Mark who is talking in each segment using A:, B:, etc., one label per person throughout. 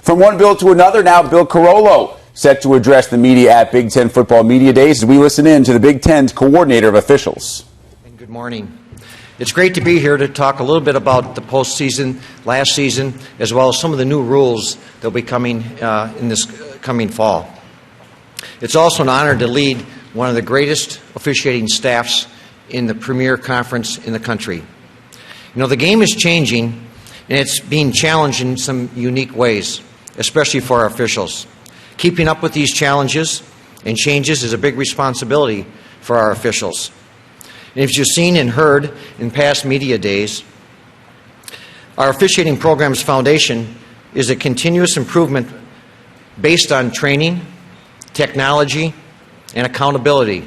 A: From one bill to another, now Bill Carollo set to address the media at Big Ten Football Media Days as we listen in to the Big Ten's coordinator of officials.
B: And good morning. It's great to be here to talk a little bit about the postseason, last season, as well as some of the new rules that will be coming in this coming fall. It's also an honor to lead one of the greatest officiating staffs in the premier conference in the country. You know, the game is changing, and it's being challenged in some unique ways, especially for our officials. Keeping up with these challenges and changes is a big responsibility for our officials. And as you've seen and heard in past media days, our officiating program's foundation is a continuous improvement based on training, technology, and accountability.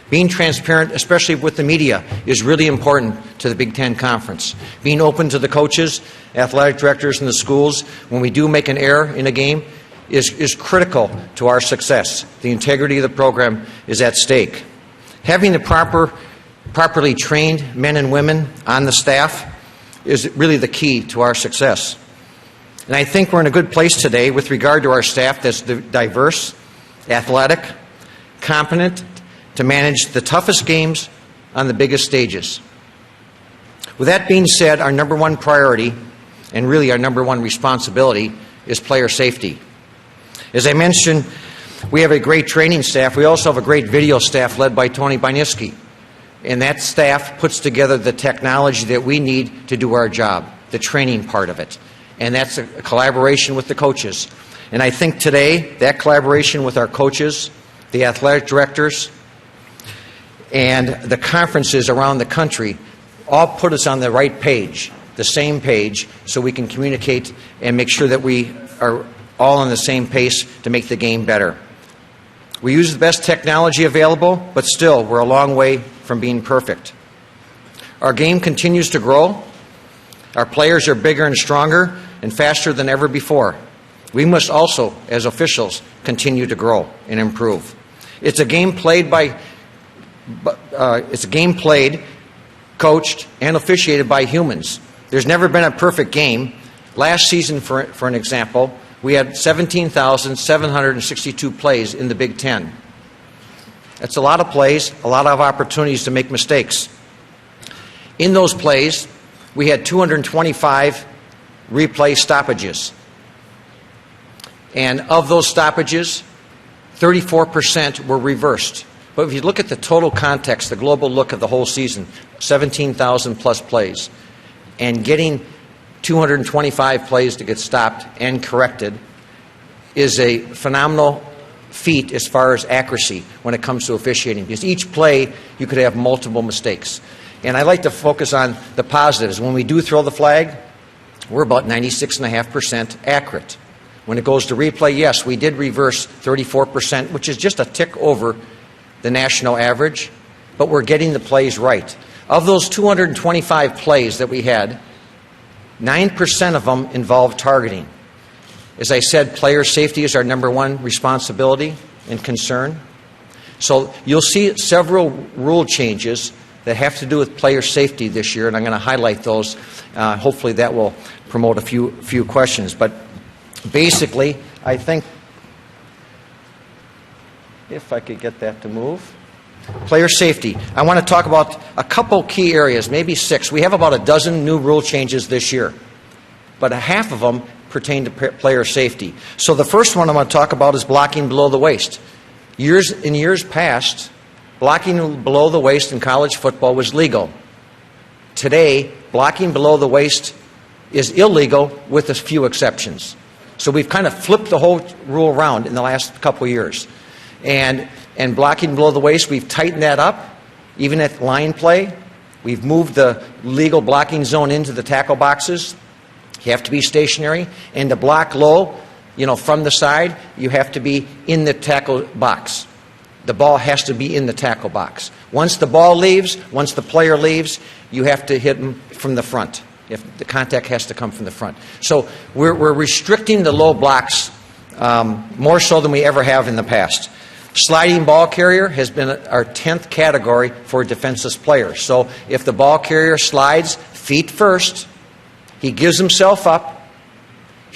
B: Being transparent, especially with the media, is really important to the Big Ten Conference. Being open to the coaches, athletic directors, and the schools when we do make an error in a game is critical to our success. The integrity of the program is at stake. Having the properly trained men and women on the staff is really the key to our success. And I think we're in a good place today with regard to our staff that's diverse, athletic, competent to manage the toughest games on the biggest stages. With that being said, our number one priority, and really our number one responsibility, is player safety. As I mentioned, we have a great training staff. We also have a great video staff led by Tony Boniski. And that staff puts together the technology that we need to do our job, the training part of it. And that's a collaboration with the coaches. And I think today, that collaboration with our coaches, the athletic directors, and the conferences around the country all put us on the right page, the same page, so we can communicate and make sure that we are all on the same pace to make the game better. We use the best technology available, but still, we're a long way from being perfect. Our game continues to grow. Our players are bigger and stronger and faster than ever before. We must also, as officials, continue to grow and improve. It's a game played, coached, and officiated by humans. There's never been a perfect game. Last season, for an example, we had 17,762 plays in the Big Ten. That's a lot of plays, a lot of opportunities to make mistakes. In those plays, we had 225 replay stoppages. And of those stoppages, 34% were reversed. But if you look at the total context, the global look of the whole season, 17,000 plus plays, and getting 225 plays to get stopped and corrected is a phenomenal feat as far as accuracy when it comes to officiating. Because each play, you could have multiple mistakes. And I like to focus on the positives. When we do throw the flag, we're about 96.5% accurate. When it goes to replay, yes, we did reverse 34%, which is just a tick over the national average, but we're getting the plays right. Of those 225 plays that we had, 9% of them involved targeting. As I said, player safety is our number one responsibility and concern. So you'll see several rule changes that have to do with player safety this year, and I'm going to highlight those. Hopefully that will promote a few questions. But basically, I think, if I could get that to move. Player safety. I want to talk about a couple key areas, maybe 6. We have about a dozen new rule changes this year, but a half of them pertain to player safety. So the first one I'm going to talk about is blocking below the waist. In years past, blocking below the waist in college football was legal. Today, blocking below the waist is illegal with a few exceptions. So we've kind of flipped the whole rule around in the last couple of years. And blocking below the waist, we've tightened that up. Even at line play, we've moved the legal blocking zone into the tackle boxes. You have to be stationary. And to block low, from the side, you have to be in the tackle box. The ball has to be in the tackle box. Once the ball leaves, once the player leaves, you have to hit him from the front. If the contact has to come from the front. So we're restricting the low blocks more so than we ever have in the past. Sliding ball carrier has been our 10th category for defenseless players. So if the ball carrier slides feet first, he gives himself up,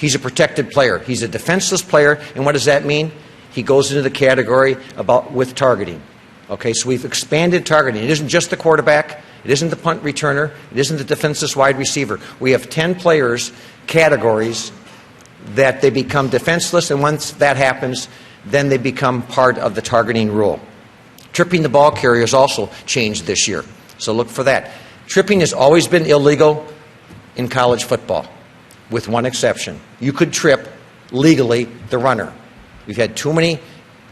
B: He's a protected player. He's a defenseless player, and what does that mean? He goes into the category with targeting. Okay, so we've expanded targeting. It isn't just the quarterback. It isn't the punt returner. It isn't the defenseless wide receiver. We have 10 players, categories, that they become defenseless, and once that happens, then they become part of the targeting rule. Tripping the ball carrier has also changed this year, so look for that. Tripping has always been illegal in college football, with one exception. You could trip legally the runner. We've had too many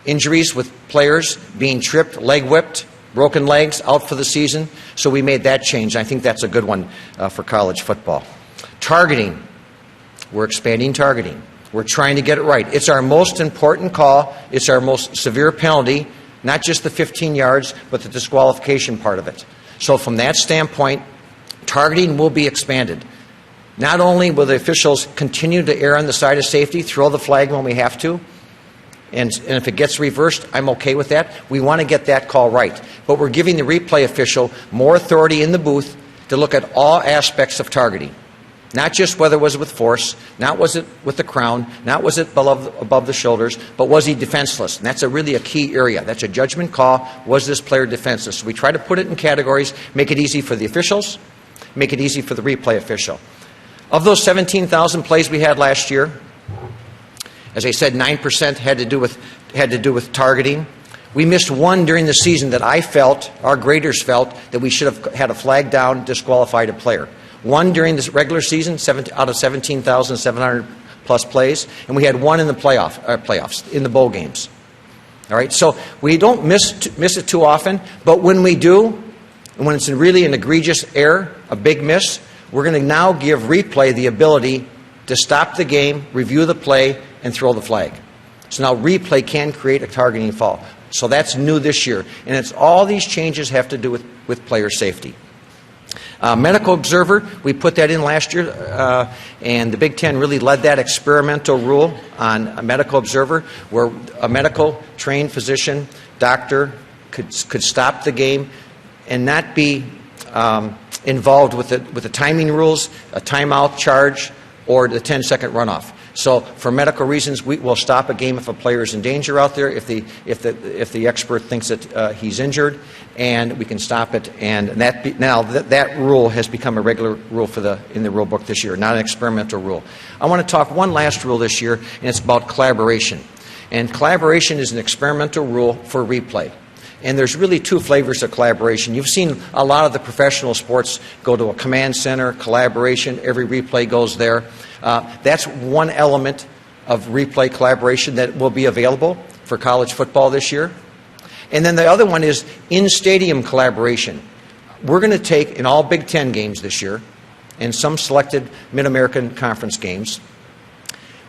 B: injuries with players being tripped, leg whipped, broken legs, out for the season, so we made that change. I think that's a good one for college football. Targeting. We're expanding targeting. We're trying to get it right. It's our most important call. It's our most severe penalty, not just the 15 yards, but the disqualification part of it. So from that standpoint, targeting will be expanded. Not only will the officials continue to err on the side of safety, throw the flag when we have to, and if it gets reversed, I'm okay with that. We want to get that call right. But we're giving the replay official more authority in the booth to look at all aspects of targeting. Not just whether it was with force, not was it with the crown, not was it above the shoulders, but was he defenseless? And that's really a key area. That's a judgment call. Was this player defenseless? So we try to put it in categories, make it easy for the officials, make it easy for the replay official. Of those 17,000 plays we had last year, as I said, 9% had to do with targeting. We missed one during the season that I felt, our graders felt, that we should have had a flag down, disqualified a player. One during this regular season, out of 17,700 plus plays, and we had one in the playoffs, in the bowl games. All right, so we don't miss it too often, but when we do, and when it's really an egregious error, a big miss, we're going to now give replay the ability to stop the game, review the play, and throw the flag. So now replay can create a targeting foul. So that's new this year, and it's all these changes have to do with player safety. Medical observer, we put that in last year, and the Big Ten really led that experimental rule on a medical observer, where a medical trained physician, doctor, could stop the game and not be involved with the timing rules, a timeout charge, or the 10-second runoff. So for medical reasons, we will stop a game if a player is in danger out there, if the expert thinks that he's injured, and we can stop it. And that rule has become a regular rule in the rule book this year, not an experimental rule. I want to talk one last rule this year, and it's about collaboration. And collaboration is an experimental rule for replay. And there's really two flavors of collaboration. You've seen a lot of the professional sports go to a command center, collaboration, every replay goes there. That's one element of replay collaboration that will be available for college football this year. And then the other one is in-stadium collaboration. We're going to take, in all Big Ten games this year, and some selected Mid-American Conference games,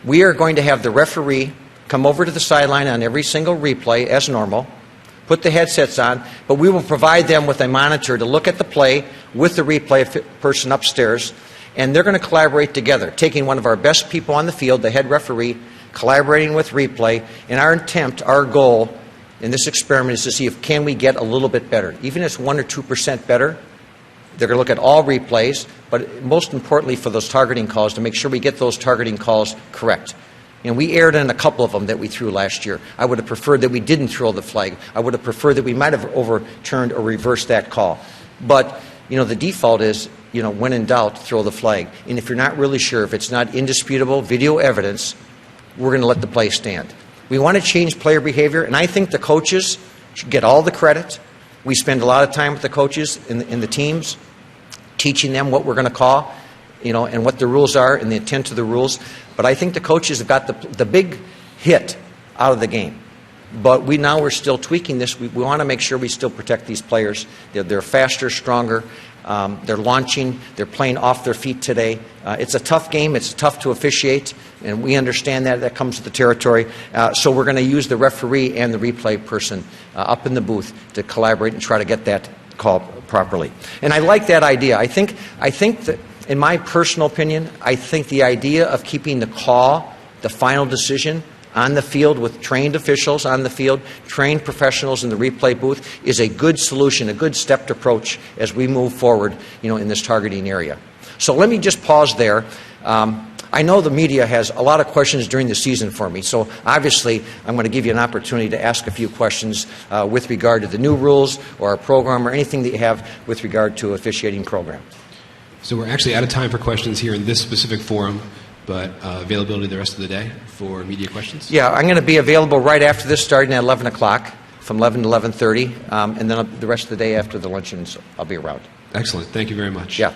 B: we are going to have the referee come over to the sideline on every single replay as normal, put the headsets on, but we will provide them with a monitor to look at the play with the replay person upstairs, and they're going to collaborate together, taking one of our best people on the field, the head referee, collaborating with replay, and our goal in this experiment is to see if can we get a little bit better. Even if it's 1 or 2% better, they're going to look at all replays, but most importantly for those targeting calls, to make sure we get those targeting calls correct. And we erred on a couple of them that we threw last year. I would have preferred that we didn't throw the flag. I would have preferred that we might have overturned or reversed that call. But, the default is, when in doubt, throw the flag. And if you're not really sure, if it's not indisputable video evidence, we're going to let the play stand. We want to change player behavior, and I think the coaches should get all the credit. We spend a lot of time with the coaches in the teams, teaching them what we're going to call, and what the rules are and the intent of the rules. But I think the coaches have got the big hit out of the game. But we're still tweaking this. We want to make sure we still protect these players. They're faster, stronger. They're launching. They're playing off their feet today. It's a tough game. It's tough to officiate, and we understand that. That comes with the territory. So we're going to use the referee and the replay person up in the booth to collaborate and try to get that call properly. And I like that idea. I think that, in my personal opinion, I think the idea of keeping the call, the final decision, on the field with trained officials on the field, trained professionals in the replay booth, is a good solution, a good stepped approach as we move forward, in this targeting area. So let me just pause there. I know the media has a lot of questions during the season for me, so obviously I'm going to give you an opportunity to ask a few questions with regard to the new rules or our program or anything that you have with regard to officiating program.
C: So we're actually out of time for questions here in this specific forum, but availability the rest of the day for media questions?
B: Yeah, I'm going to be available right after this, starting at 11 o'clock, from 11 to 11:30, and then the rest of the day after the luncheons, I'll be around.
C: Excellent. Thank you very much.
B: Yeah.